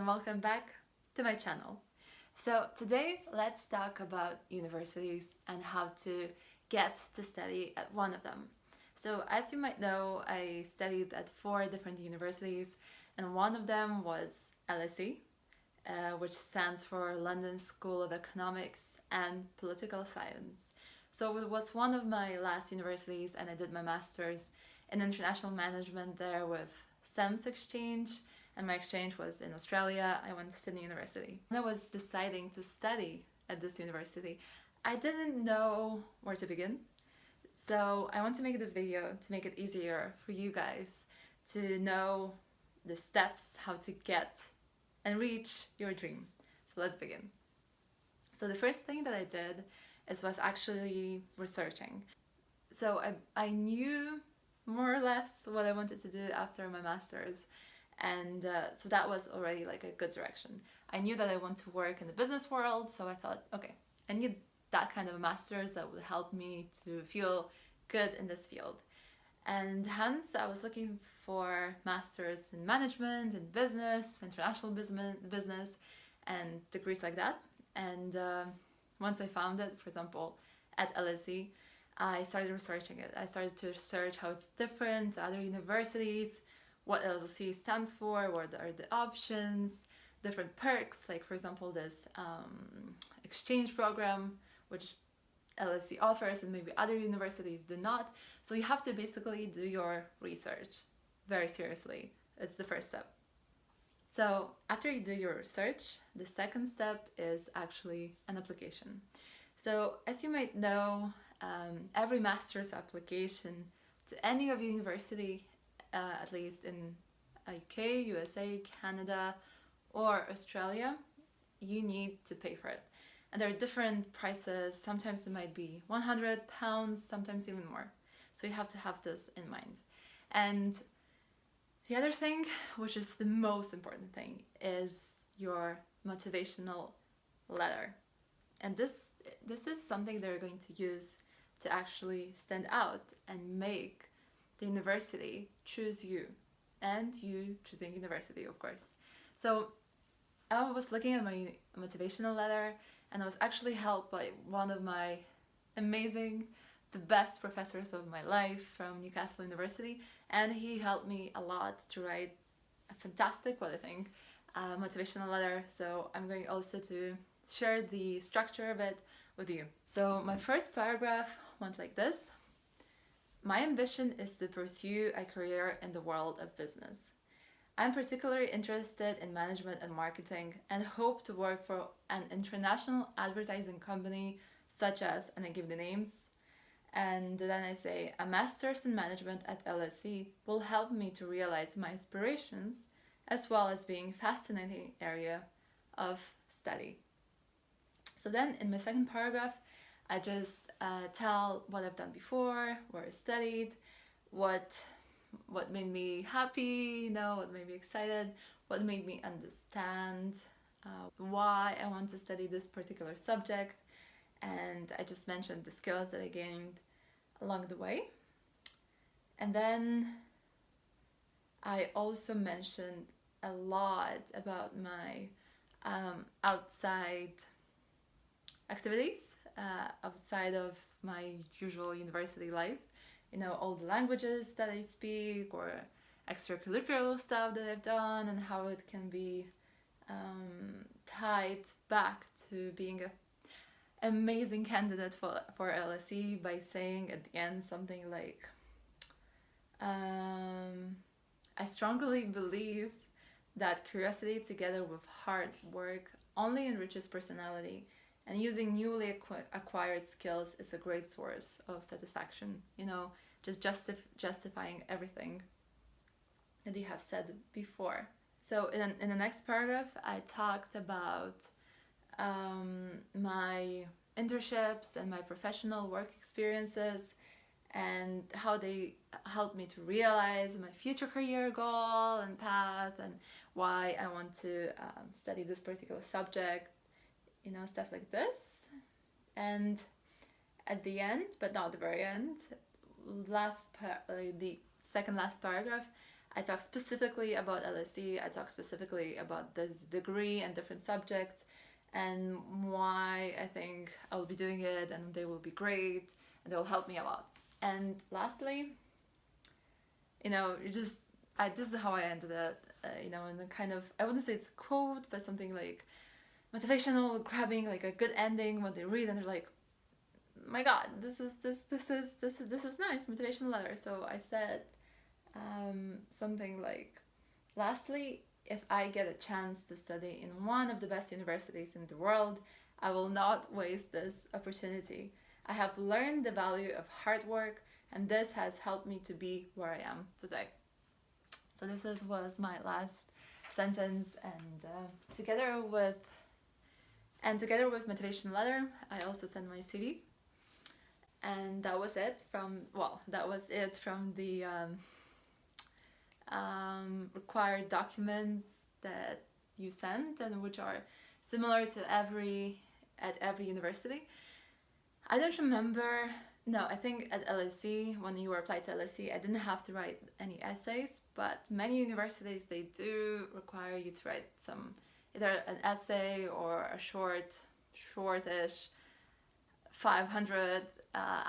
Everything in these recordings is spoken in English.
and welcome back to my channel. So today let's talk about universities and how to get to study at one of them. So as you might know, I studied at 4 different universities and one of them was LSE, which stands for London School of Economics and Political Science. So it was one of my last universities and I did my master's in international management there with SEMS exchange, and my exchange was in Australia. I went to Sydney University. When I was deciding to study at this university, I didn't know where to begin. So I want to make this video to make it easier for you guys to know the steps how to get and reach your dream. So let's begin. So the first thing that I did was actually researching. So I knew more or less what I wanted to do after my master's, and so that was already like a good direction. I knew that I want to work in the business world, so I thought, okay, I need that kind of a master's that would help me to feel good in this field. And hence I was looking for masters in management and business, international business and degrees like that. And once I found it, for example, at LSE, I started researching it. I started to research how it's different to other universities, what LSE stands for, what are the options, different perks, like for example this exchange program, which LSE offers and maybe other universities do not. So you have to basically do your research very seriously. It's the first step. So after you do your research, the second step is actually an application. So as you might know, every master's application to any of university, at least in UK, USA, Canada or Australia, you need to pay for it. And there are different prices. Sometimes it might be £100, sometimes even more. So you have to have this in mind. And the other thing, which is the most important thing, is your motivational letter. And this is something they're going to use to actually stand out and make the university choose you, and you choosing university, of course. So I was looking at my motivational letter and I was actually helped by one of my amazing, the best professors of my life from Newcastle University, and he helped me a lot to write a fantastic, what I think, motivational letter. So I'm going also to share the structure of it with you. So my first paragraph went like this. My ambition is to pursue a career in the world of business. I'm particularly interested in management and marketing and hope to work for an international advertising company such as, and I give the names, and then I say, a master's in management at LSE will help me to realize my aspirations as well as being a fascinating area of study. So then in my second paragraph, I just tell what I've done before, where I studied, what made me happy, what made me excited, what made me understand why I want to study this particular subject. And I just mentioned the skills that I gained along the way. And then I also mentioned a lot about my outside activities, outside of my usual university life. All the languages that I speak or extracurricular stuff that I've done, and how it can be tied back to being an amazing candidate for LSE by saying at the end something like, I strongly believe that curiosity together with hard work only enriches personality, and using newly acquired skills is a great source of satisfaction. Just justifying everything that you have said before. So in the next paragraph, I talked about my internships and my professional work experiences and how they helped me to realize my future career goal and path, and why I want to study this particular subject, stuff like this. And at the end, but not the very end, the second last paragraph, I talk specifically about LSE, I talk specifically about this degree and different subjects and why I think I will be doing it and they will be great and they will help me a lot. And lastly, this is how I ended it, and the kind of, I wouldn't say it's a quote, but something like motivational, grabbing, like a good ending when they read and they're like, my God, this is nice, motivational letter. So I said something like, lastly, if I get a chance to study in one of the best universities in the world, I will not waste this opportunity. I have learned the value of hard work, and this has helped me to be where I am today. So was my last sentence, and together with Motivational Letter, I also sent my CV, and that was it from the required documents that you sent, and which are similar to at every university. I don't remember. No, I think at LSE, when you applied to LSE, I didn't have to write any essays, but many universities, they do require you to write either an essay or a shortish 500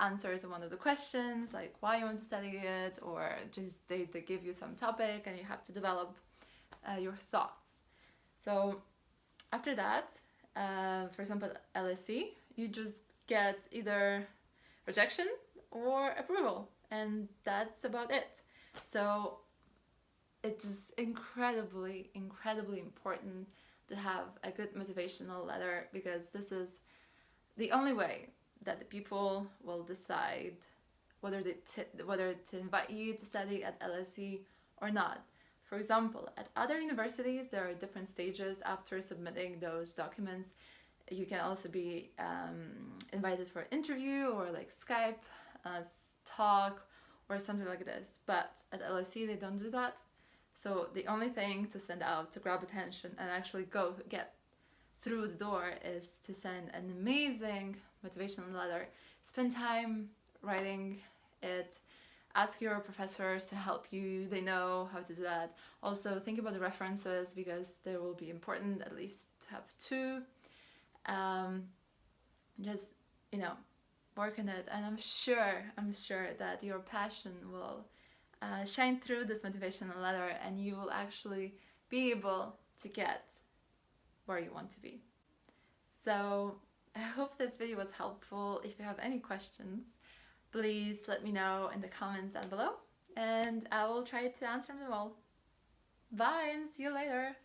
answer to one of the questions, like why you want to study it, or just they give you some topic and you have to develop your thoughts. So after that, for example, LSE, you just get either rejection or approval, and that's about it. So it is incredibly important to have a good motivational letter, because this is the only way that the people will decide whether to invite you to study at LSE or not. For example, at other universities, there are different stages after submitting those documents. You can also be invited for an interview or like Skype talk or something like this. But at LSE, they don't do that. So the only thing to send out to grab attention and actually get through the door is to send an amazing motivational letter. Spend time writing it. Ask your professors to help you. They know how to do that. Also, think about the references, because they will be important, at least to have two. Just work on it, and I'm sure that your passion will shine through this motivational letter, and you will actually be able to get where you want to be. So I hope this video was helpful. If you have any questions, please let me know in the comments down below, and I will try to answer them all. Bye, and see you later.